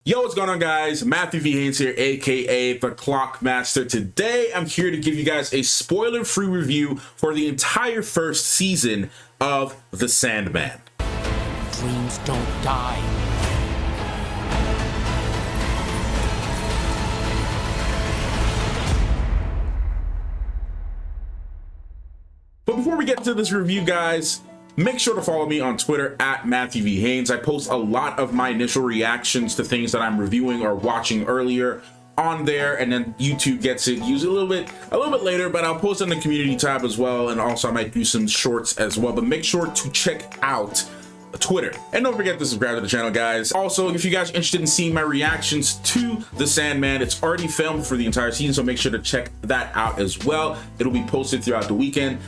Yo, what's going on, guys? Matthew V. Haynes here, aka the Clock Master. Today, I'm here to give you guys a spoiler-free review for the entire first season of The Sandman. Dreams don't die. But before we get into this review, guys, make sure to follow me on Twitter at Matthew V. Haynes. I post a lot of my initial reactions to things that I'm reviewing or watching earlier on there, and then YouTube gets it used a little bit later, but I'll post on the community tab as well, and also I might do some shorts as well. But make sure to check out Twitter, and don't forget to subscribe to the channel, guys. Also, if you guys are interested in seeing my reactions to The Sandman, it's already filmed for the entire season, so make sure to check that out as well. It'll be posted throughout the weekend,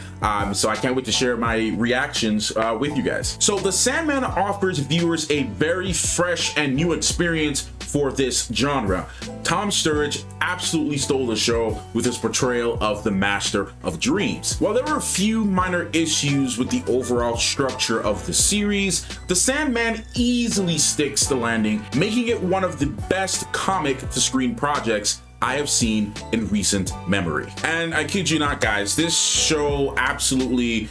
so I can't wait to share my reactions with you guys. So The Sandman offers viewers a very fresh and new experience for this genre. Tom Sturridge absolutely stole the show with his portrayal of the Master of Dreams. While there were a few minor issues with the overall structure of the series, The Sandman easily sticks the landing, making it one of the best comic-to-screen projects I have seen in recent memory. And I kid you not, guys, this show absolutely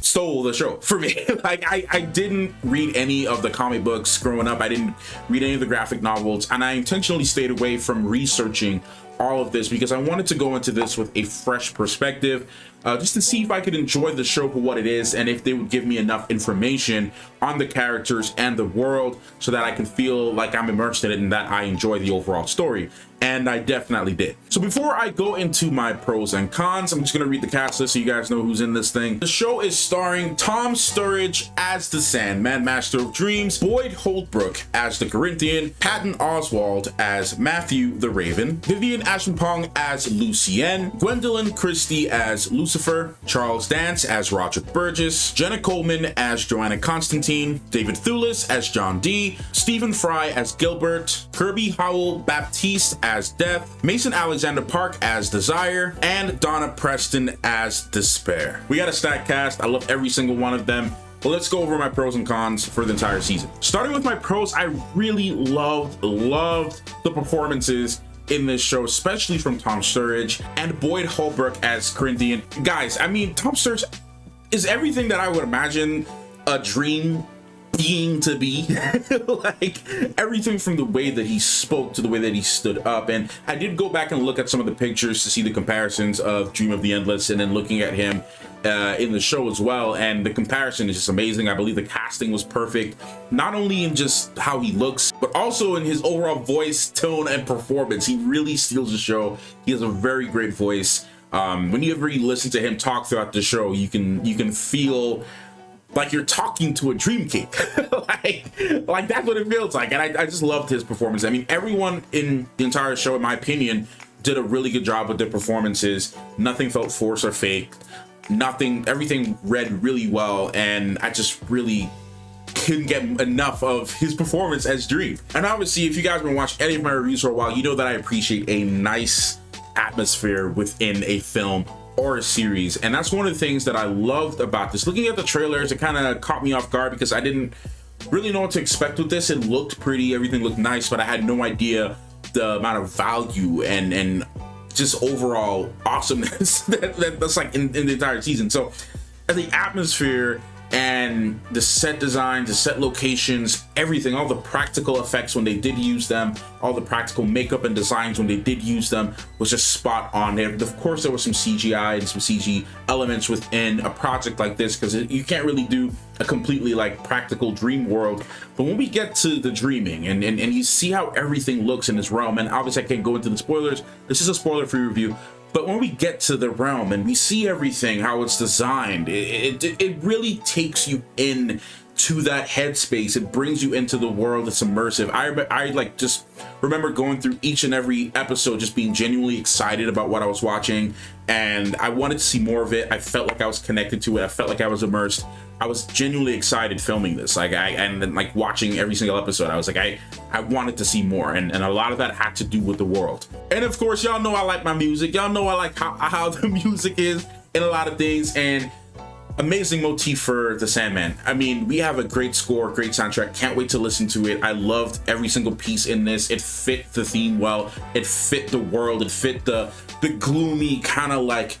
stole the show for me. Like, I didn't read any of the comic books growing up. I didn't read any of the graphic novels, and I intentionally stayed away from researching all of this because I wanted to go into this with a fresh perspective, just to see if I could enjoy the show for what it is, and if they would give me enough information on the characters and the world so that I can feel like I'm immersed in it and that I enjoy the overall story. And I definitely did. So before I go into my pros and cons, I'm just gonna read the cast list so you guys know who's in this thing. The show is starring Tom Sturridge as the Sandman, Master of Dreams, Boyd Holbrook as the Corinthian, Patton Oswalt as Matthew the Raven, Vivian Ashmpong as Lucien, Gwendolyn Christie as Lucifer, Charles Dance as Roderick Burgess, Jenna Coleman as Joanna Constantine, David Thewlis as John Dee, Stephen Fry as Gilbert, Kirby Howell Baptiste as Death, Mason Alexander Park as Desire, and Donna Preston as Despair. We got a stacked cast. I love every single one of them. But let's go over my pros and cons for the entire season. Starting with my pros, I really loved the performances in this show, especially from Tom Sturridge and Boyd Holbrook as Corinthian. Guys, I mean, Tom Sturridge is everything that I would imagine a dream being to be. Like, everything from the way that he spoke to the way that he stood up. And I did go back and look at some of the pictures to see the comparisons of Dream of the Endless and then looking at him in the show as well, and the comparison is just amazing. I believe the casting was perfect, not only in just how he looks, but also in his overall voice, tone, and performance. He really steals the show. He has a very great voice. Whenever you listen to him talk throughout the show, you can feel like you're talking to a dream king. like that's what it feels like. And I just loved his performance. I mean, everyone in the entire show, in my opinion, did a really good job with their performances. Nothing felt forced or fake. Everything read really well, and I just really couldn't get enough of his performance as Dream. And obviously, if you guys have been watching any of my reviews for a while, you know that I appreciate a nice atmosphere within a film or a series, and that's one of the things that I loved about this. Looking at the trailers, it kind of caught me off guard because I didn't really know what to expect with this. It looked pretty, everything looked nice, but I had no idea the amount of value and just overall awesomeness that's like in the entire season. So the atmosphere and the set design, the set locations, everything, all the practical effects when they did use them, all the practical makeup and designs when they did use them was just spot on there. Of course, there was some CGI and some CG elements within a project like this because you can't really do a completely like practical dream world. But when we get to the dreaming and you see how everything looks in this realm, and obviously I can't go into the spoilers, this is a spoiler-free review, but when we get to the realm and we see everything, how it's designed, it really takes you in to that headspace. It brings you into the world. It's immersive. I like just remember going through each and every episode just being genuinely excited about what I was watching, and I wanted to see more of it. I felt like I was connected to it. I felt like I was immersed. I was genuinely excited filming this. And then like watching every single episode, I was like, I wanted to see more, and a lot of that had to do with the world. And of course, y'all know I like my music. Y'all know I like how the music is in a lot of things, and Amazing motif for the Sandman. I mean, we have a great score, great soundtrack. Can't wait to listen to it. I loved every single piece in this. It fit the theme well. It fit the world. It fit the gloomy kind of like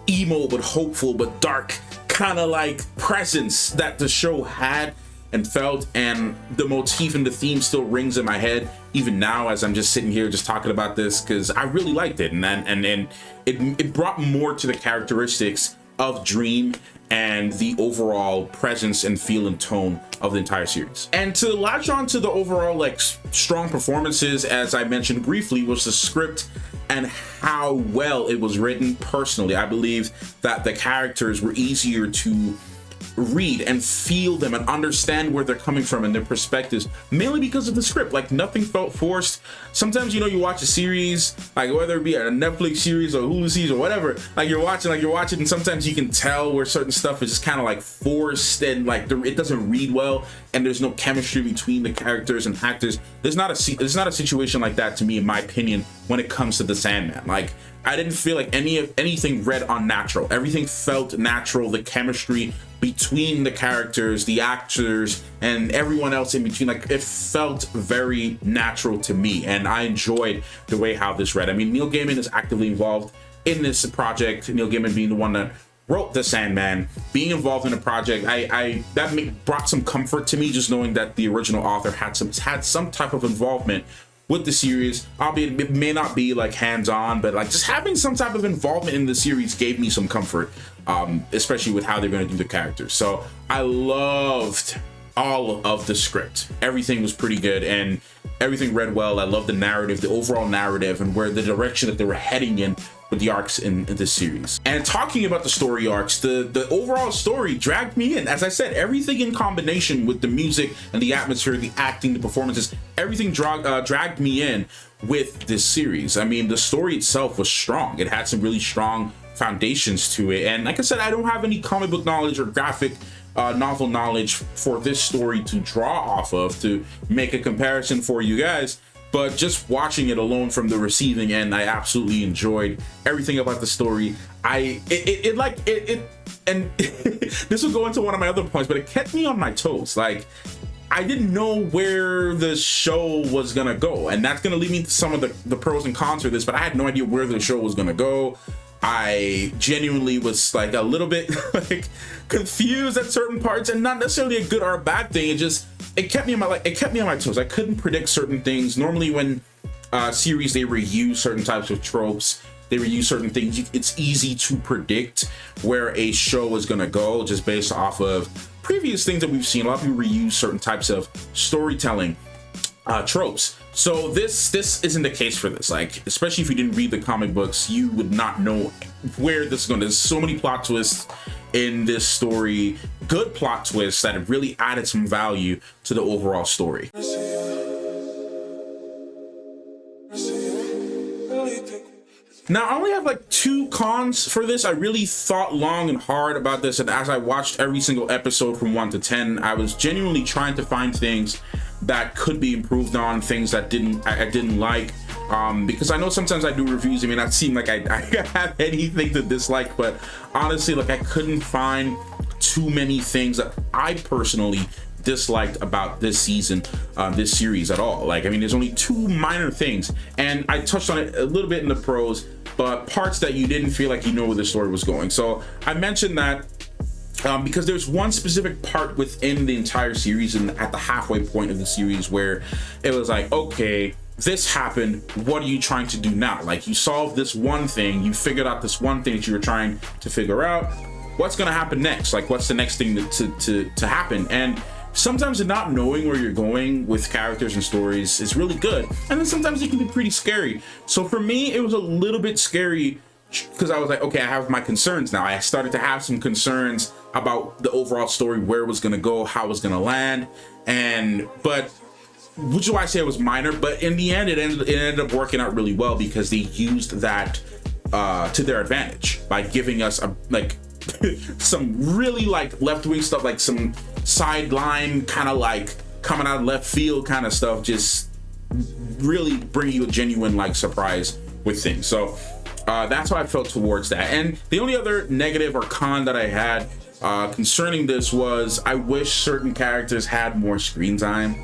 emo but hopeful but dark kind of like presence that the show had and felt, and the motif and the theme still rings in my head even now as I'm just sitting here just talking about this, because I really liked it, and it brought more to the characteristics of Dream and the overall presence and feel and tone of the entire series. And to latch on to the overall like strong performances, as I mentioned briefly, was the script and how well it was written. Personally, I believe that the characters were easier to read and feel them and understand where they're coming from and their perspectives, mainly because of the script. Like, nothing felt forced. Sometimes, you know, you watch a series, like whether it be a Netflix series or Hulu series or whatever, like you're watching and sometimes you can tell where certain stuff is just kind of like forced and like it doesn't read well and there's no chemistry between the characters and actors. There's not a situation like that, to me, in my opinion, when it comes to the Sandman. Like, I didn't feel like anything read unnatural. Everything felt natural. The chemistry between the characters, the actors, and everyone else in between, like, it felt very natural to me, and I enjoyed the way how this read. I mean, Neil Gaiman is actively involved in this project. Neil Gaiman being the one that wrote the Sandman, being involved in a project, brought some comfort to me, just knowing that the original author had some type of involvement with the series, albeit it may not be like hands-on, but like just having some type of involvement in the series gave me some comfort, especially with how they're going to do the characters. So I loved all of the script. Everything was pretty good and everything read well. I love the narrative, the overall narrative, and where the direction that they were heading in with the arcs in this series. And talking about the story arcs, the overall story dragged me in. As I said, everything in combination with the music and the atmosphere, the acting, the performances, everything dragged me in with this series. I mean, the story itself was strong. It had some really strong foundations to it. And like I said, I don't have any comic book knowledge or graphic novel knowledge for this story to draw off of to make a comparison for you guys. But just watching it alone from the receiving end, I absolutely enjoyed everything about the story. And this will go into one of my other points, but it kept me on my toes. Like, I didn't know where the show was gonna go, and that's gonna lead me to some of the pros and cons for this, but I had no idea where the show was gonna go. I genuinely was like a little bit like confused at certain parts, and not necessarily a good or a bad thing. It kept me on my toes. I couldn't predict certain things. Normally when series, they reuse certain types of tropes, they reuse certain things, it's easy to predict where a show is gonna go just based off of previous things that we've seen. A lot of people reuse certain types of storytelling tropes. So this isn't the case for this. Like, especially if you didn't read the comic books, you would not know where this is going. There's so many plot twists in this story, good plot twists that have really added some value to the overall story. Now, I only have like 2 cons for this. I really thought long and hard about this, and as I watched every single episode from 1 to 10, I was genuinely trying to find things that could be improved on, things that I didn't like, because I know sometimes I do reviews, it may not seem like I have anything to dislike, but honestly, like, I couldn't find too many things that I personally disliked about this season, this series at all. Like, I mean, there's only 2 minor things, and I touched on it a little bit in the pros, but parts that you didn't feel like you know where the story was going. So I mentioned that because there's one specific part within the entire series and at the halfway point of the series where it was like, okay, this happened, what are you trying to do now? Like, you solved this one thing, you figured out this one thing that you were trying to figure out, what's gonna happen next? Like, what's the next thing to happen? And sometimes not knowing where you're going with characters and stories is really good, and then sometimes it can be pretty scary. So for me, it was a little bit scary because I was like, okay, I have my concerns now. I started to have some concerns about the overall story, where it was gonna go, how it was gonna land, but which is why I say it was minor, but in the end, it ended up working out really well because they used that to their advantage by giving us some really like left-wing stuff, like some sideline kind of like coming out of left field kind of stuff, just really bring you a genuine like surprise with things. So that's how I felt towards that. And the only other negative or con that I had concerning this was I wish certain characters had more screen time.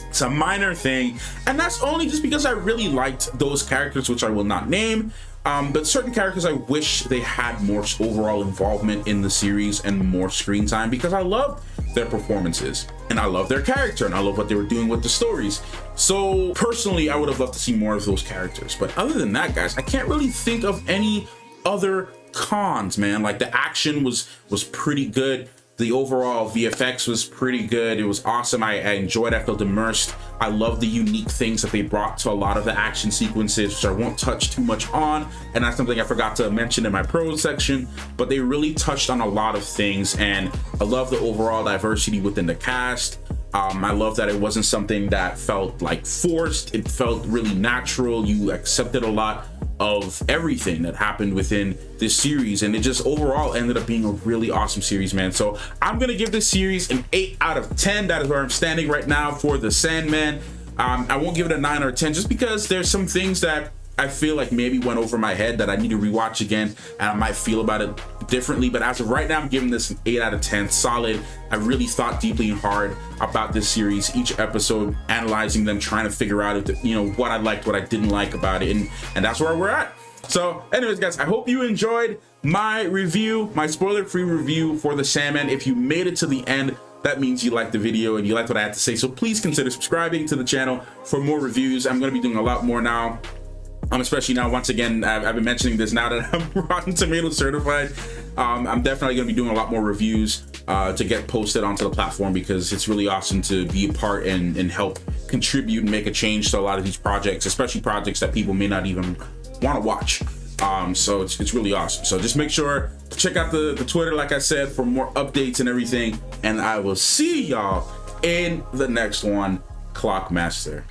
It's a minor thing, and that's only just because I really liked those characters, which I will not name. But certain characters I wish they had more overall involvement in the series and more screen time, because I love their performances and I love their character and I love what they were doing with the stories. So personally, I would have loved to see more of those characters. But other than that, guys, I can't really think of any other cons, man. Like, the action was pretty good. The overall VFX was pretty good. It was awesome. I enjoyed it. I felt immersed. I love the unique things that they brought to a lot of the action sequences, which I won't touch too much on. And that's something I forgot to mention in my pros section, but they really touched on a lot of things. And I love the overall diversity within the cast. I love that it wasn't something that felt like forced. It felt really natural. You accepted a lot of everything that happened within this series, and it just overall ended up being a really awesome series, man. So I'm gonna give this series an 8 out of 10. That is where I'm standing right now for the Sandman. I won't give it a 9 or 10 just because there's some things that I feel like maybe went over my head that I need to rewatch again, and I might feel about it differently. But as of right now, I'm giving this an 8 out of 10, solid. I really thought deeply and hard about this series, each episode, analyzing them, trying to figure out if, you know, what I liked, what I didn't like about it, and that's where we're at. So anyways, guys, I hope you enjoyed my review, my spoiler-free review for the Sandman. If you made it to the end, that means you liked the video and you liked what I had to say. So please consider subscribing to the channel for more reviews. I'm going to be doing a lot more now. Especially now, once again, I've been mentioning this now that I'm Rotten Tomatoes certified. I'm definitely going to be doing a lot more reviews to get posted onto the platform, because it's really awesome to be a part and help contribute and make a change to a lot of these projects, especially projects that people may not even want to watch. So it's really awesome. So just make sure to check out the Twitter, like I said, for more updates and everything. And I will see y'all in the next one. Clockmaster.